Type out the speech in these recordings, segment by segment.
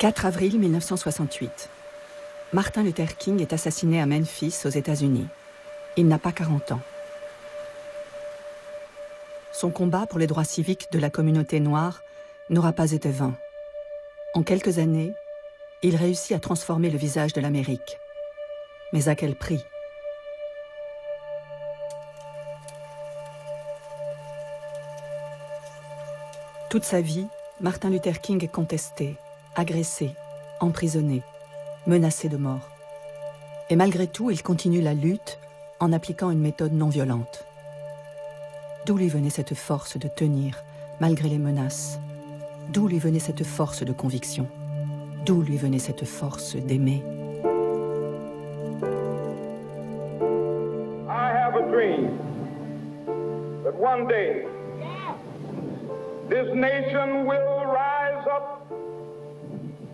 4 avril 1968. Martin Luther King est assassiné à Memphis, aux États-Unis. Il n'a pas 40 ans. Son combat pour les droits civiques de la communauté noire n'aura pas été vain. En quelques années, il réussit à transformer le visage de l'Amérique. Mais à quel prix ? Toute sa vie, Martin Luther King est contesté, agressé, emprisonné, menacé de mort. Et malgré tout, il continue la lutte en appliquant une méthode non violente. D'où lui venait cette force de tenir, malgré les menaces ? D'où lui venait cette force de conviction ? D'où lui venait cette force d'aimer ? I have a dream that one day this nation will rise up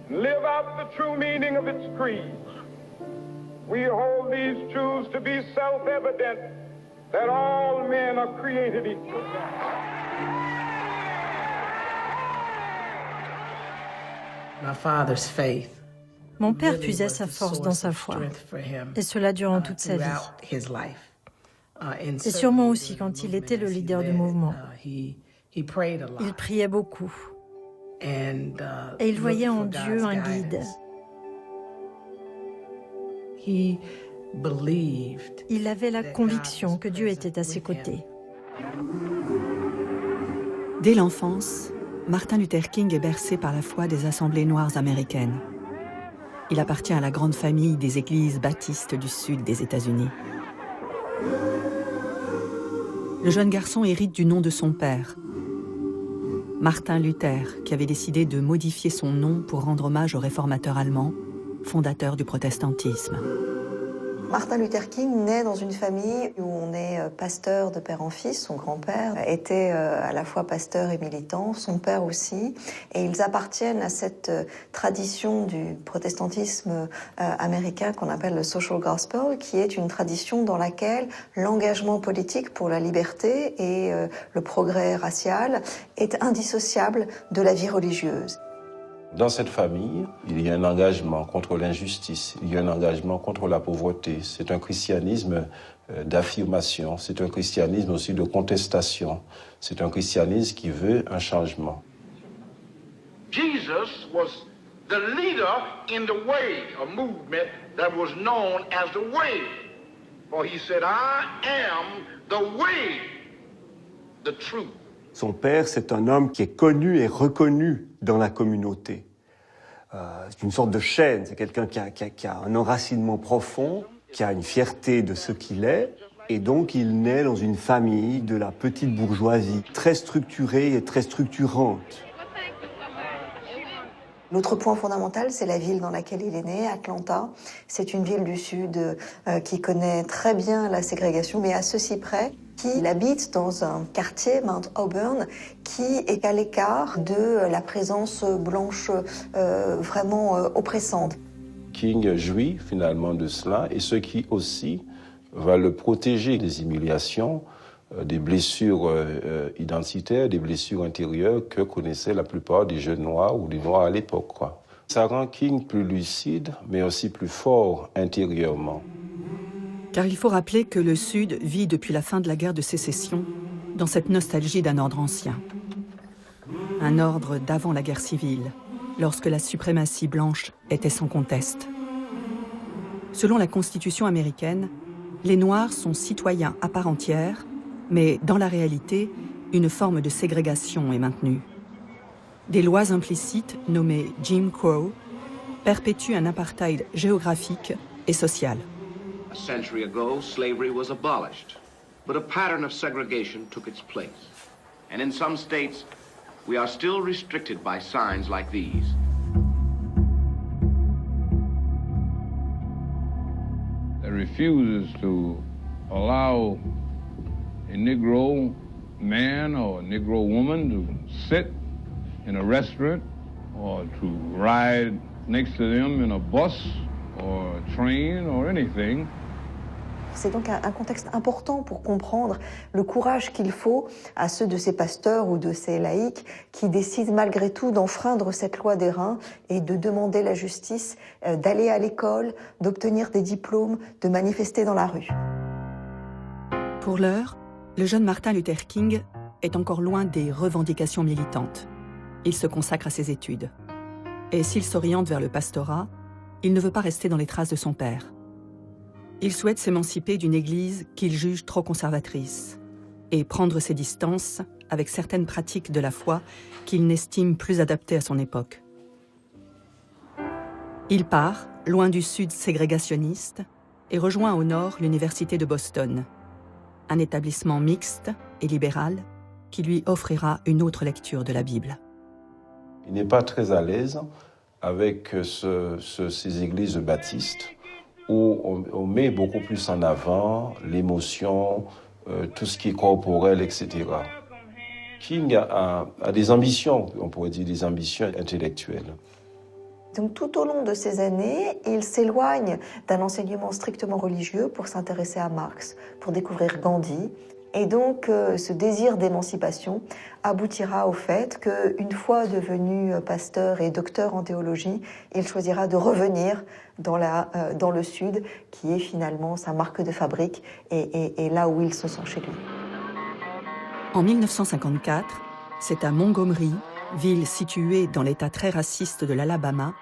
and live out the true meaning of its creed. We hold these truths to be self-evident that all men are created equal. Mon père puisait sa force dans sa foi, et cela durant toute sa vie. Et sûrement aussi quand il était le leader du mouvement. Il priait beaucoup, et il voyait en Dieu un guide. Il avait la conviction que Dieu était à ses côtés. Dès l'enfance, Martin Luther King est bercé par la foi des assemblées noires américaines. Il appartient à la grande famille des églises baptistes du sud des États-Unis. Le jeune garçon hérite du nom de son père, Martin Luther, qui avait décidé de modifier son nom pour rendre hommage au réformateur allemand, fondateur du protestantisme. Martin Luther King naît dans une famille où on est pasteur de père en fils. Son grand-père était à la fois pasteur et militant, son père aussi. Et ils appartiennent à cette tradition du protestantisme américain qu'on appelle le social gospel, qui est une tradition dans laquelle l'engagement politique pour la liberté et le progrès racial est indissociable de la vie religieuse. Dans cette famille, il y a un engagement contre l'injustice, il y a un engagement contre la pauvreté. C'est un christianisme d'affirmation, c'est un christianisme aussi de contestation. C'est un christianisme qui veut un changement. Jesus was the leader in the way, a movement that was known as the way. For he said, I am the way, the truth. Son père, c'est un homme qui est connu et reconnu dans la communauté. C'est une sorte de chaîne, c'est quelqu'un qui a un enracinement profond, qui a une fierté de ce qu'il est, et donc il naît dans une famille de la petite bourgeoisie, très structurée et très structurante. L'autre point fondamental, c'est la ville dans laquelle il est né, Atlanta. C'est une ville du Sud qui connaît très bien la ségrégation, mais à ceci près qu'il habite dans un quartier, Mount Auburn, qui est à l'écart de la présence blanche vraiment oppressante. King jouit finalement de cela, et ce qui aussi va le protéger des humiliations, des blessures identitaires, des blessures intérieures que connaissaient la plupart des jeunes noirs ou des noirs à l'époque, quoi. Ça rend King plus lucide, mais aussi plus fort intérieurement. Car il faut rappeler que le Sud vit depuis la fin de la guerre de sécession dans cette nostalgie d'un ordre ancien. Un ordre d'avant la guerre civile, lorsque la suprématie blanche était sans conteste. Selon la Constitution américaine, les Noirs sont citoyens à part entière, mais dans la réalité, une forme de ségrégation est maintenue. Des lois implicites, nommées Jim Crow, perpétuent un apartheid géographique et social. A century ago, slavery was abolished, but a pattern of segregation took its place. And in some states, we are still restricted by signs like these. That refuses to allow a Negro man or a Negro woman to sit in a restaurant or to ride next to them in a bus or a train or anything. C'est donc un contexte important pour comprendre le courage qu'il faut à ceux de ces pasteurs ou de ces laïcs qui décident malgré tout d'enfreindre cette loi des reins et de demander la justice, d'aller à l'école, d'obtenir des diplômes, de manifester dans la rue. Pour l'heure, le jeune Martin Luther King est encore loin des revendications militantes. Il se consacre à ses études. Et s'il s'oriente vers le pastorat, il ne veut pas rester dans les traces de son père. Il souhaite s'émanciper d'une église qu'il juge trop conservatrice et prendre ses distances avec certaines pratiques de la foi qu'il n'estime plus adaptées à son époque. Il part, loin du sud ségrégationniste, et rejoint au nord l'université de Boston, un établissement mixte et libéral qui lui offrira une autre lecture de la Bible. Il n'est pas très à l'aise avec ces églises baptistes où on met beaucoup plus en avant l'émotion, tout ce qui est corporel, etc. King a des ambitions, on pourrait dire des ambitions intellectuelles. Donc tout au long de ces années, il s'éloigne d'un enseignement strictement religieux pour s'intéresser à Marx, pour découvrir Gandhi. Et donc ce désir d'émancipation aboutira au fait qu'une fois devenu pasteur et docteur en théologie, il choisira de revenir dans le sud, qui est finalement sa marque de fabrique et là où il se sent chez lui. En 1954, c'est à Montgomery, ville située dans l'état très raciste de l'Alabama,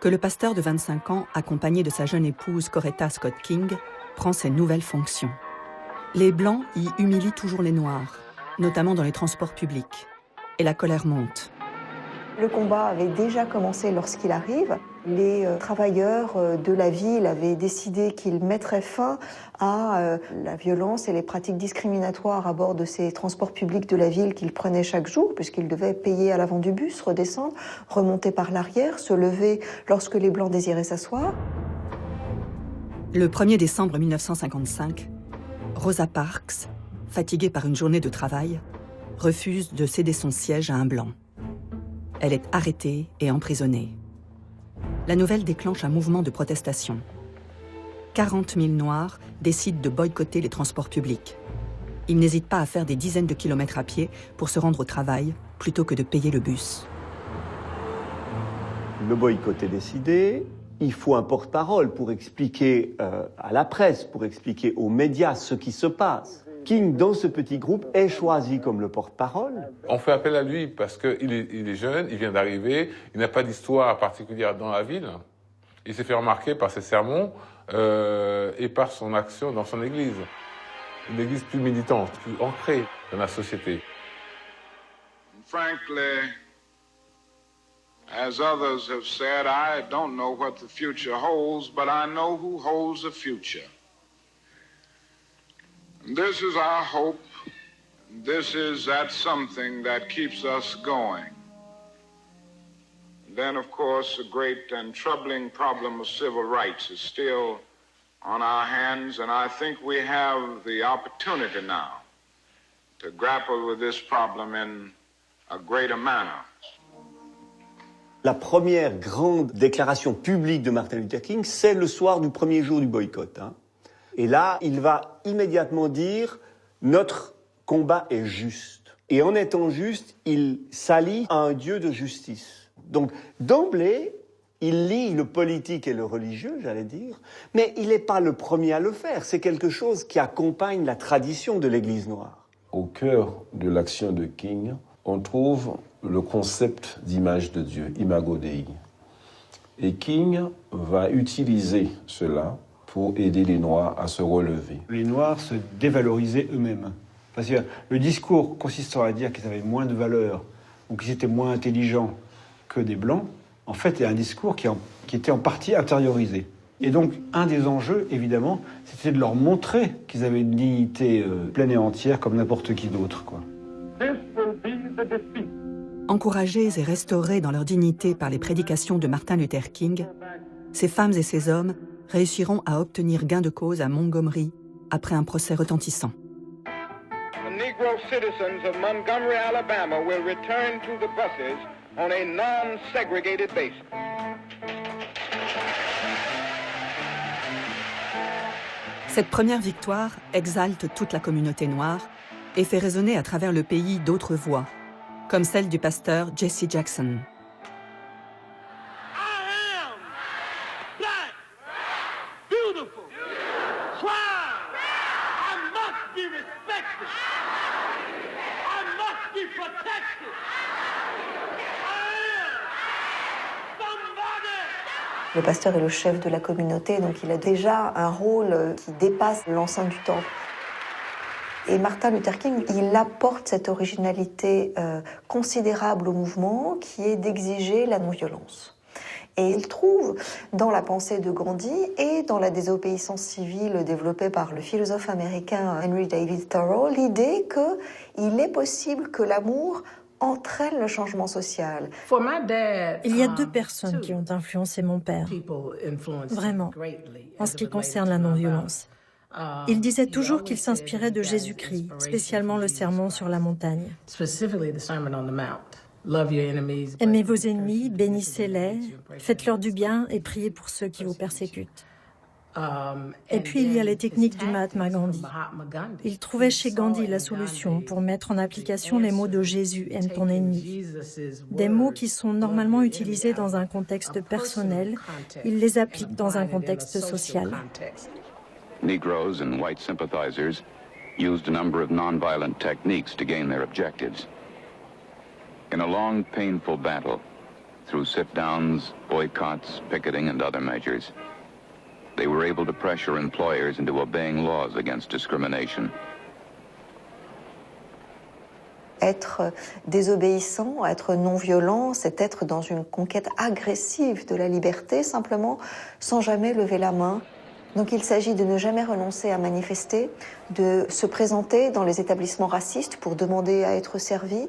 que le pasteur de 25 ans, accompagné de sa jeune épouse Coretta Scott King, prend ses nouvelles fonctions. Les Blancs y humilient toujours les Noirs, notamment dans les transports publics. Et la colère monte. Le combat avait déjà commencé lorsqu'il arrive. Les travailleurs de la ville avaient décidé qu'ils mettraient fin à la violence et les pratiques discriminatoires à bord de ces transports publics de la ville qu'ils prenaient chaque jour, puisqu'ils devaient payer à l'avant du bus, redescendre, remonter par l'arrière, se lever lorsque les Blancs désiraient s'asseoir. Le 1er décembre 1955, Rosa Parks, fatiguée par une journée de travail, refuse de céder son siège à un Blanc. Elle est arrêtée et emprisonnée. La nouvelle déclenche un mouvement de protestation. 40 000 Noirs décident de boycotter les transports publics. Ils n'hésitent pas à faire des dizaines de kilomètres à pied pour se rendre au travail plutôt que de payer le bus. Le boycott est décidé. Il faut un porte-parole pour expliquer à la presse, pour expliquer aux médias ce qui se passe. King, dans ce petit groupe, est choisi comme le porte-parole. On fait appel à lui parce qu'il est jeune, il vient d'arriver, il n'a pas d'histoire particulière dans la ville. Il s'est fait remarquer par ses sermons et par son action dans son église. Une église plus militante, plus ancrée dans la société. Frankly, as others have said, I don't know what the future holds, but I know who holds the future. This is our hope. This is that something that keeps us going. Then, of course, the great and troubling problem of civil rights is still on our hands, and I think we have the opportunity now to grapple with this problem in a greater manner. La première grande déclaration publique de Martin Luther King, c'est le soir du premier jour du boycott. Et là, il va immédiatement dire « Notre combat est juste ». Et en étant juste, il s'allie à un Dieu de justice. Donc, d'emblée, il lie le politique et le religieux, j'allais dire, mais il n'est pas le premier à le faire. C'est quelque chose qui accompagne la tradition de l'Église noire. Au cœur de l'action de King, on trouve le concept d'image de Dieu, Imago Dei. Et King va utiliser cela pour aider les Noirs à se relever. Les Noirs se dévalorisaient eux-mêmes. Parce que le discours consistant à dire qu'ils avaient moins de valeur ou qu'ils étaient moins intelligents que des Blancs, en fait, est un discours qui était en partie intériorisé. Et donc, un des enjeux, évidemment, c'était de leur montrer qu'ils avaient une dignité pleine et entière comme n'importe qui d'autre, quoi. Encouragés et restaurés dans leur dignité par les prédications de Martin Luther King, ces femmes et ces hommes réussiront à obtenir gain de cause à Montgomery après un procès retentissant. The Negro citizens of Montgomery, Alabama will return to the buses on a non-segregated basis. Cette première victoire exalte toute la communauté noire et fait résonner à travers le pays d'autres voix, comme celle du pasteur Jesse Jackson. Le pasteur est le chef de la communauté, donc il a déjà un rôle qui dépasse l'enceinte du temple. Et Martin Luther King, il apporte cette originalité considérable au mouvement qui est d'exiger la non-violence. Et il trouve dans la pensée de Gandhi et dans la désobéissance civile développée par le philosophe américain Henry David Thoreau l'idée qu'il est possible que l'amour entraîne le changement social. Il y a deux personnes qui ont influencé mon père, vraiment, en ce qui concerne la non-violence. Il disait toujours qu'il s'inspirait de Jésus-Christ, spécialement le sermon sur la montagne. Aimez vos ennemis, bénissez-les, faites-leur du bien et priez pour ceux qui vous persécutent. Et puis il y a les techniques du Mahatma Gandhi. Il trouvait chez Gandhi la solution pour mettre en application les mots de Jésus, aime ton ennemi. Des mots qui sont normalement utilisés dans un contexte personnel, il les applique dans un contexte social. Negroes and white sympathizers used a number of nonviolent techniques to gain their objectives. In a long, painful battle, through sit-downs, boycotts, picketing, and other measures, they were able to pressure employers into obeying laws against discrimination. Être désobéissant, être non-violent, c'est être dans une conquête agressive de la liberté, simplement sans jamais lever la main. Donc il s'agit de ne jamais renoncer à manifester, de se présenter dans les établissements racistes pour demander à être servi,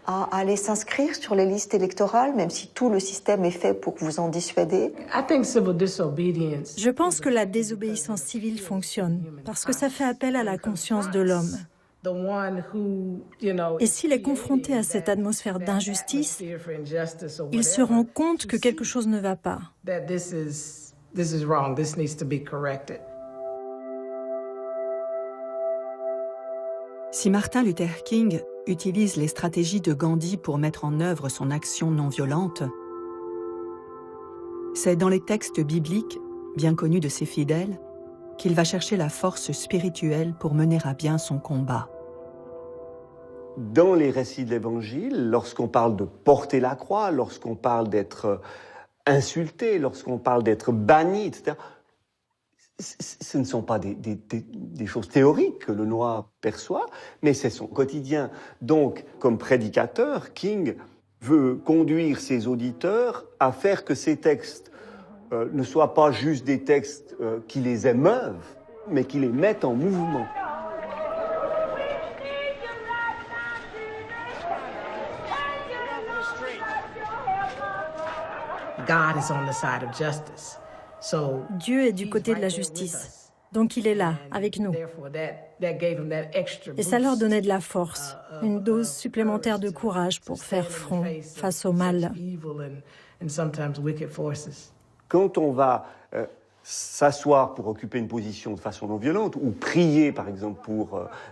à aller s'inscrire sur les listes électorales, même si tout le système est fait pour vous en dissuader. Je pense que la désobéissance civile fonctionne parce que ça fait appel à la conscience de l'homme. Et s'il est confronté à cette atmosphère d'injustice, il se rend compte que quelque chose ne va pas. This is wrong. This needs to be corrected. Si Martin Luther King utilise les stratégies de Gandhi pour mettre en œuvre son action non violente, c'est dans les textes bibliques, bien connus de ses fidèles, qu'il va chercher la force spirituelle pour mener à bien son combat. Dans les récits de l'Évangile, lorsqu'on parle de porter la croix, lorsqu'on parle d'être insulté, lorsqu'on parle d'être banni, etc., ce ne sont pas des choses théoriques que le noir perçoit, mais c'est son quotidien. Donc, comme prédicateur, King veut conduire ses auditeurs à faire que ces textes ne soient pas juste des textes qui les émeuvent, mais qui les mettent en mouvement. Dieu est du côté de la justice, donc il est là, avec nous. Et ça leur donnait de la force, une dose supplémentaire de courage pour faire front face au mal. Quand on va s'asseoir pour occuper une position de façon non violente, ou prier, par exemple,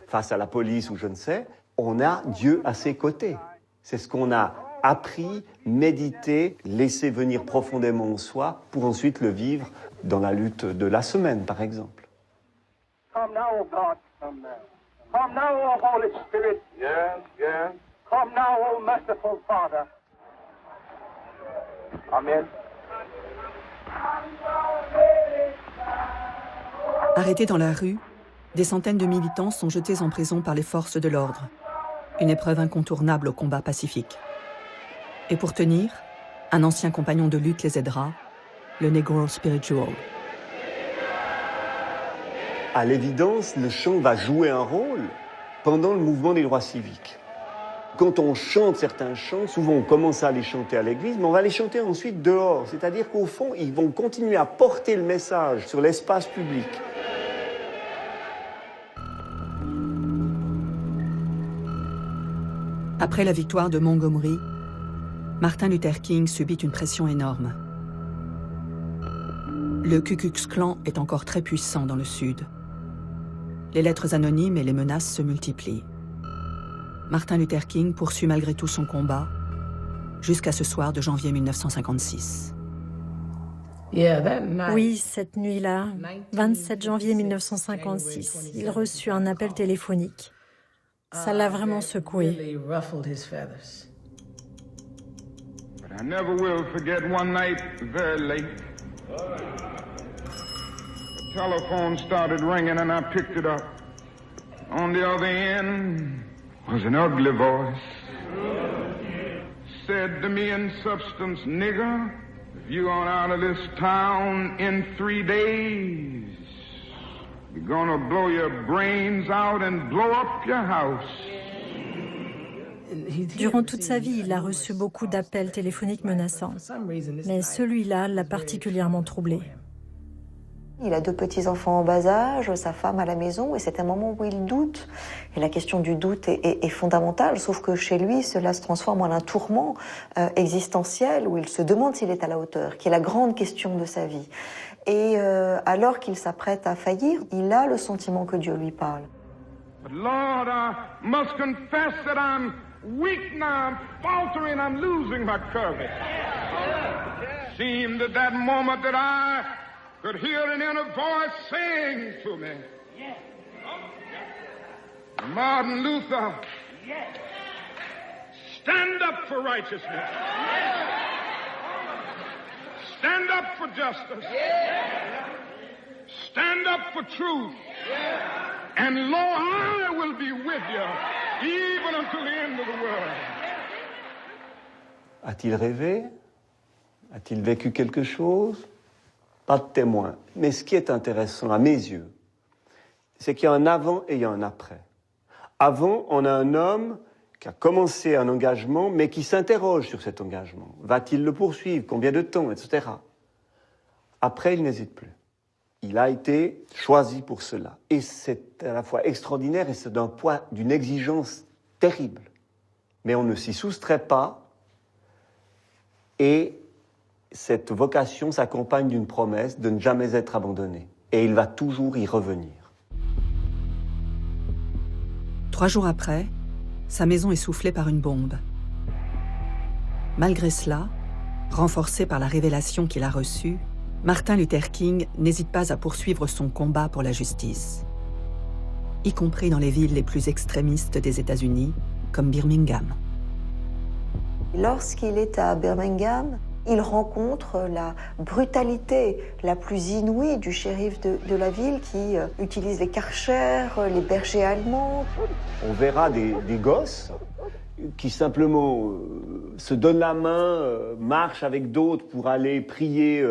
face à la police ou je ne sais, on a Dieu à ses côtés. C'est ce qu'on a appris, méditer, laisser venir profondément en soi pour ensuite le vivre dans la lutte de la semaine, par exemple. Come now, O God, come now. Come now, O Holy Spirit. Yes, yes. Come now, O merciful Father. Amen. Arrêtés dans la rue, des centaines de militants sont jetés en prison par les forces de l'ordre. Une épreuve incontournable au combat pacifique. Et pour tenir, un ancien compagnon de lutte les aidera, le Negro Spiritual. À l'évidence, le chant va jouer un rôle pendant le mouvement des droits civiques. Quand on chante certains chants, souvent on commence à les chanter à l'église, mais on va les chanter ensuite dehors. C'est-à-dire qu'au fond, ils vont continuer à porter le message sur l'espace public. Après la victoire de Montgomery, Martin Luther King subit une pression énorme. Le Ku Klux Klan est encore très puissant dans le Sud. Les lettres anonymes et les menaces se multiplient. Martin Luther King poursuit malgré tout son combat jusqu'à ce soir de janvier 1956. Oui, cette nuit-là, 27 janvier 1956, il reçut un appel téléphonique. Ça l'a vraiment secoué. I never will forget one night, very late. The telephone started ringing and I picked it up. On the other end was an ugly voice. Said to me in substance, nigger, if you aren't out of this town in 3 days, we're gonna blow your brains out and blow up your house. Durant toute sa vie, il a reçu beaucoup d'appels téléphoniques menaçants. Mais celui-là l'a particulièrement troublé. Il a 2 petits-enfants en bas âge, sa femme à la maison, et c'est un moment où il doute. Et la question du doute est fondamentale, sauf que chez lui, cela se transforme en un tourment existentiel où il se demande s'il est à la hauteur, qui est la grande question de sa vie. Et alors qu'il s'apprête à faillir, il a le sentiment que Dieu lui parle. But Lord, I must confess that I'm weak now, I'm faltering, I'm losing my courage. Seemed at that moment that I could hear an inner voice saying to me, Martin Luther, stand up for righteousness. Stand up for justice. Stand up for truth. And lo, I will be with you, even until the end of the world. A-t-il rêvé? A-t-il vécu quelque chose? Pas de témoin. Mais ce qui est intéressant, à mes yeux, c'est qu'il y a un avant et il y a un après. Avant, on a un homme qui a commencé un engagement, mais qui s'interroge sur cet engagement. Va-t-il le poursuivre? Combien de temps? Etc. Après, il n'hésite plus. Il a été choisi pour cela. Et c'est à la fois extraordinaire et c'est d'un poids, d'une exigence terrible. Mais on ne s'y soustrait pas. Et cette vocation s'accompagne d'une promesse de ne jamais être abandonné. Et il va toujours y revenir. 3 jours après, sa maison est soufflée par une bombe. Malgré cela, renforcé par la révélation qu'il a reçue, Martin Luther King n'hésite pas à poursuivre son combat pour la justice, y compris dans les villes les plus extrémistes des États-Unis, comme Birmingham. Lorsqu'il est à Birmingham, il rencontre la brutalité la plus inouïe du shérif de la ville qui utilise les karchers, les bergers allemands. On verra des gosses qui simplement se donnent la main, marchent avec d'autres pour aller prier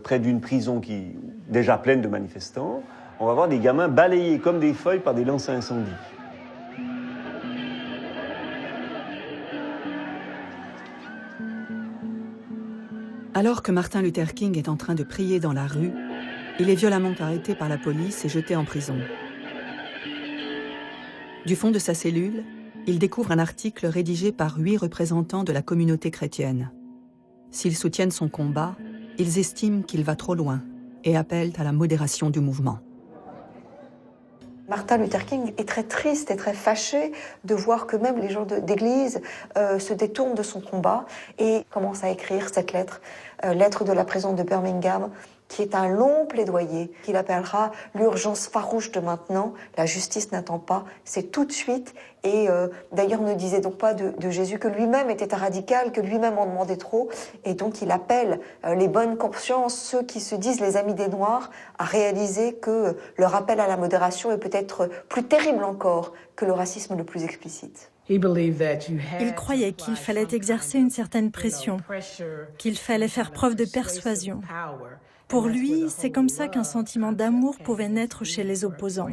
près d'une prison qui déjà pleine de manifestants. On va voir des gamins balayés comme des feuilles par des lances à incendie. Alors que Martin Luther King est en train de prier dans la rue, il est violemment arrêté par la police et jeté en prison. Du fond de sa cellule, il découvre un article rédigé par 8 représentants de la communauté chrétienne. S'ils soutiennent son combat, ils estiment qu'il va trop loin et appellent à la modération du mouvement. Martin Luther King est très triste et très fâché de voir que même les gens d'église se détournent de son combat et commence à écrire cette lettre, lettre de la prison de Birmingham, qui est un long plaidoyer qu'il appellera l'urgence farouche de maintenant. La justice n'attend pas, c'est tout de suite. Et d'ailleurs, ne disait donc pas de Jésus que lui-même était un radical, que lui-même en demandait trop. Et donc, il appelle les bonnes consciences, ceux qui se disent les amis des Noirs, à réaliser que leur appel à la modération est peut-être plus terrible encore que le racisme le plus explicite. Il croyait qu'il fallait exercer une certaine pression, qu'il fallait faire preuve de persuasion. Pour lui, c'est comme ça qu'un sentiment d'amour pouvait naître chez les opposants.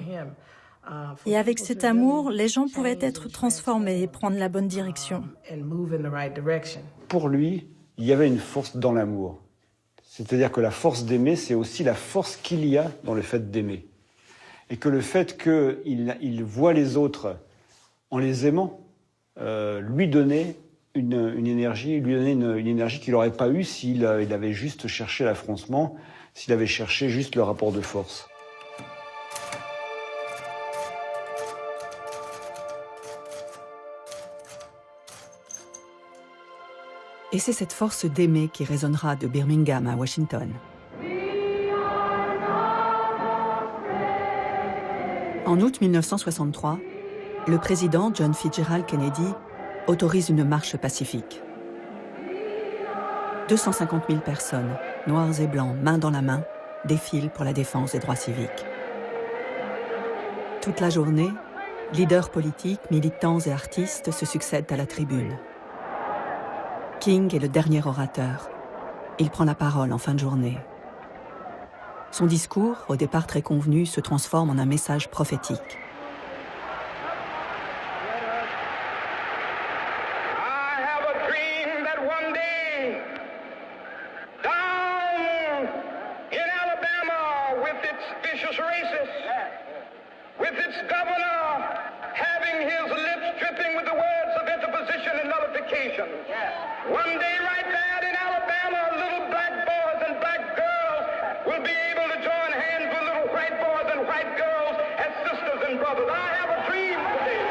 Et avec cet amour, les gens pouvaient être transformés et prendre la bonne direction. Pour lui, il y avait une force dans l'amour. C'est-à-dire que la force d'aimer, c'est aussi la force qu'il y a dans le fait d'aimer. Et que le fait qu'il voit les autres en les aimant, lui donnait une énergie, une énergie qu'il n'aurait pas eue s'il avait juste cherché l'affrontement, s'il avait cherché juste le rapport de force. Et c'est cette force d'aimer qui résonnera de Birmingham à Washington. En août 1963, le président John Fitzgerald Kennedy autorise une marche pacifique. 250 000 personnes, noirs et blancs, main dans la main, défilent pour la défense des droits civiques. Toute la journée, leaders politiques, militants et artistes se succèdent à la tribune. King est le dernier orateur. Il prend la parole en fin de journée. Son discours, au départ très convenu, se transforme en un message prophétique. One day right there in Alabama, little black boys and black girls will be able to join hands with little white boys and white girls as sisters and brothers. I have a dream today.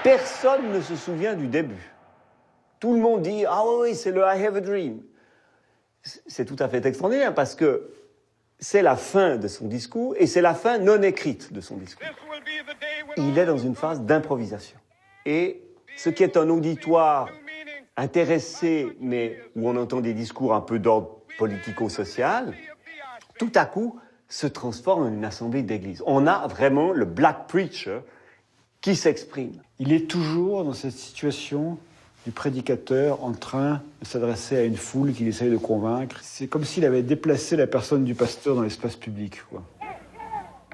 Personne ne se souvient du début. Tout le monde dit « Ah oui, c'est le I have a dream ». C'est tout à fait extraordinaire parce que c'est la fin de son discours et c'est la fin non écrite de son discours. Il est dans une phase d'improvisation. Et ce qui est un auditoire intéressé, mais où on entend des discours un peu d'ordre politico-social, tout à coup se transforme en une assemblée d'église. On a vraiment le black preacher qui s'exprime. Il est toujours dans cette situation du prédicateur en train de s'adresser à une foule qu'il essaye de convaincre. C'est comme s'il avait déplacé la personne du pasteur dans l'espace public, quoi.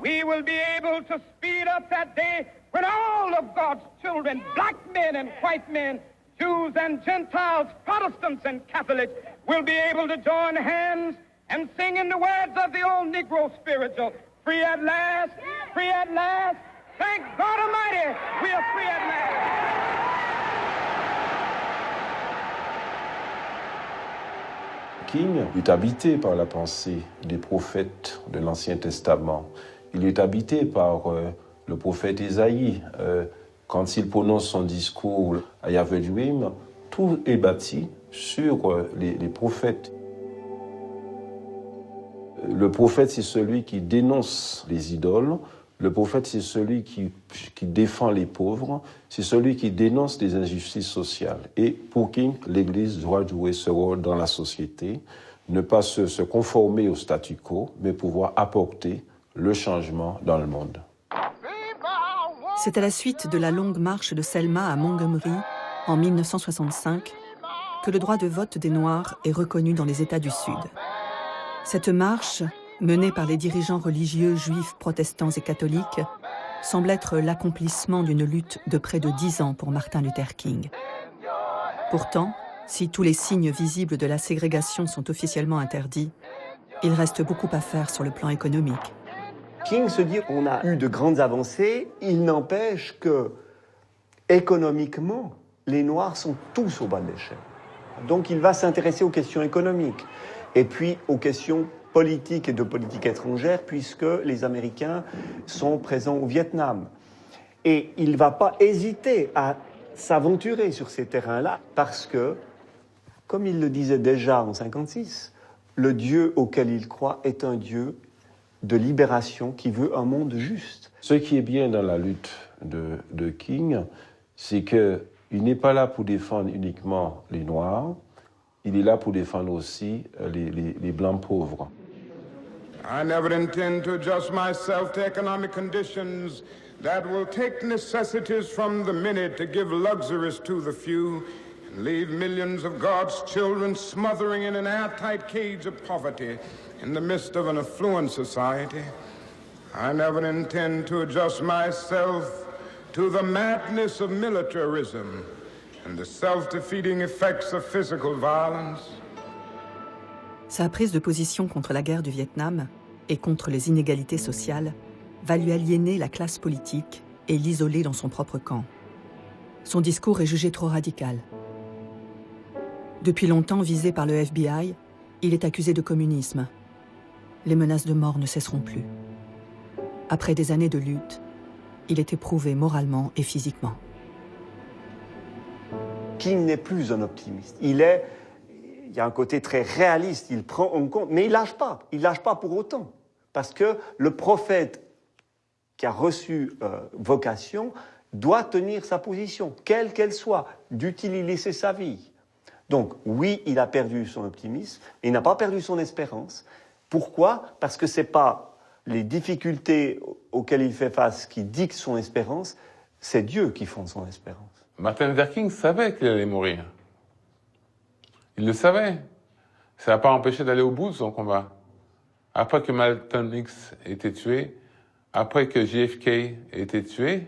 We will be able to speed up that day when all of God's children, black men and white men, Jews and Gentiles, Protestants and Catholics, will be able to join hands and sing in the words of the old Negro spiritual, free at last, thank God Almighty, we are free at last. King est habité par la pensée des prophètes de l'Ancien Testament. Il est habité par le prophète Ésaïe. Quand il prononce son discours « I have a dream », tout est bâti sur les prophètes. Le prophète, c'est celui qui dénonce les idoles. Le prophète, c'est celui qui défend les pauvres. C'est celui qui dénonce les injustices sociales. Et pour King, l'Église doit jouer ce rôle dans la société, ne pas se conformer au statu quo, mais pouvoir apporter le changement dans le monde. C'est à la suite de la longue marche de Selma à Montgomery, en 1965, que le droit de vote des Noirs est reconnu dans les États du Sud. Cette marche, menée par les dirigeants religieux juifs, protestants et catholiques, semble être l'accomplissement d'une lutte de près de 10 ans pour Martin Luther King. Pourtant, si tous les signes visibles de la ségrégation sont officiellement interdits, il reste beaucoup à faire sur le plan économique. King se dit qu'on a eu de grandes avancées, il n'empêche que, économiquement, les Noirs sont tous au bas de l'échelle. Donc il va s'intéresser aux questions économiques et puis aux questions politiques et de politique étrangère puisque les Américains sont présents au Vietnam. Et il ne va pas hésiter à s'aventurer sur ces terrains-là parce que, comme il le disait déjà en 1956, le Dieu auquel il croit est un Dieu de libération qui veut un monde juste. Ce qui est bien dans la lutte de King, c'est qu'il n'est pas là pour défendre uniquement les Noirs, il est là pour défendre aussi les Blancs pauvres. I never intend to adjust myself to economic conditions that will take necessities from the many to give luxuries to the few and leave millions of God's children smothering in an airtight cage of poverty in the midst of an affluent society. I never intend to adjust myself to the madness of militarism and the self-defeating effects of physical violence. Sa prise de position contre la guerre du Vietnam et contre les inégalités sociales va lui aliéner la classe politique et l'isoler dans son propre camp. Son discours est jugé trop radical. Depuis longtemps visé par le FBI, il est accusé de communisme. Les menaces de mort ne cesseront plus. Après des années de lutte, il est éprouvé moralement et physiquement. King n'est plus un optimiste. Il y a un côté très réaliste, il prend en compte, mais il lâche pas pour autant. Parce que le prophète qui a reçu vocation doit tenir sa position, quelle qu'elle soit, dût-il y laisser sa vie. Donc oui, il a perdu son optimisme, et il n'a pas perdu son espérance. Pourquoi? Parce que ce n'est pas les difficultés auxquelles il fait face qui dictent son espérance, c'est Dieu qui fonde son espérance. Martin Luther King savait qu'il allait mourir. Il le savait. Ça n'a pas empêché d'aller au bout de son combat. Après que Malcolm X ait été tué, après que JFK ait été tué,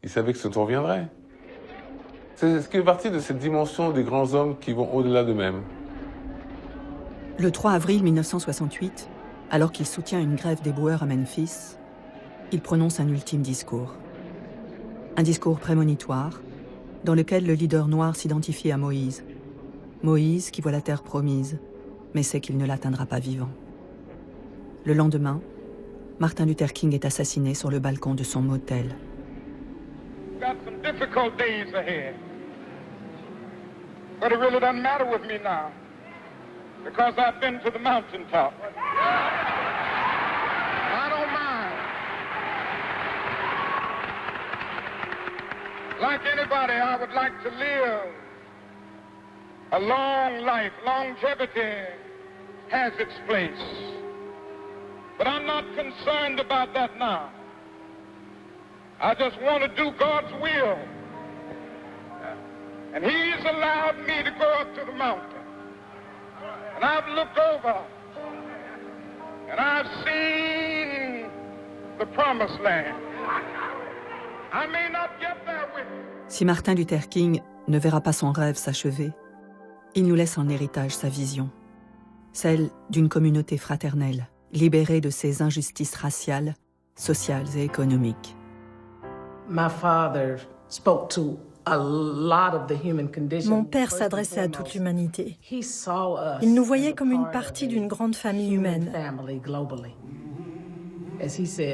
il savait que ce tour viendrait. C'est ce qui fait partie de cette dimension des grands hommes qui vont au-delà d'eux-mêmes. Le 3 avril 1968, alors qu'il soutient une grève des boueurs à Memphis, il prononce un ultime discours. Un discours prémonitoire, dans lequel le leader noir s'identifie à Moïse. Moïse qui voit la terre promise, mais sait qu'il ne l'atteindra pas vivant. Le lendemain, Martin Luther King est assassiné sur le balcon de son motel. Got some difficult days ahead. But it really doesn't matter with me now, because I've been to the mountaintop. I don't mind. Like anybody, I would like to live a long life. Longevity has its place. But I'm not concerned about that now. I just want to do God's will. And He's allowed me to go up to the mountain. And I've looked over, and I've seen the promised land. I may not get there with you. Si Martin Luther King ne verra pas son rêve s'achever, il nous laisse en héritage sa vision, celle d'une communauté fraternelle, libérée de ses injustices raciales, sociales et économiques. My father spoke to a lot of the human condition. Mon père s'adressait à toute l'humanité. Il nous voyait comme une partie d'une grande famille humaine.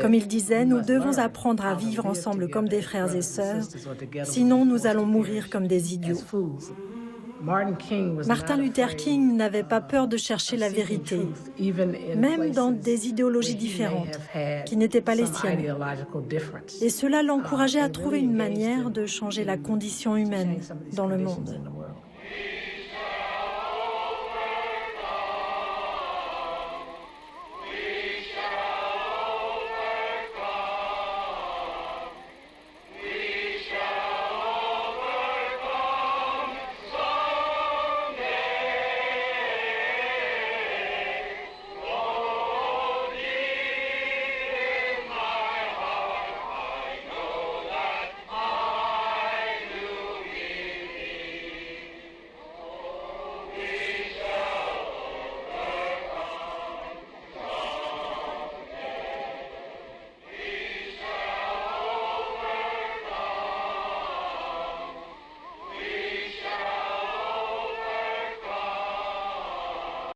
Comme il disait, nous devons apprendre à vivre ensemble comme des frères et sœurs, sinon nous allons mourir comme des idiots. Martin Luther King n'avait pas peur de chercher la vérité, même dans des idéologies différentes, qui n'étaient pas les siennes. Et cela l'encourageait à trouver une manière de changer la condition humaine dans le monde.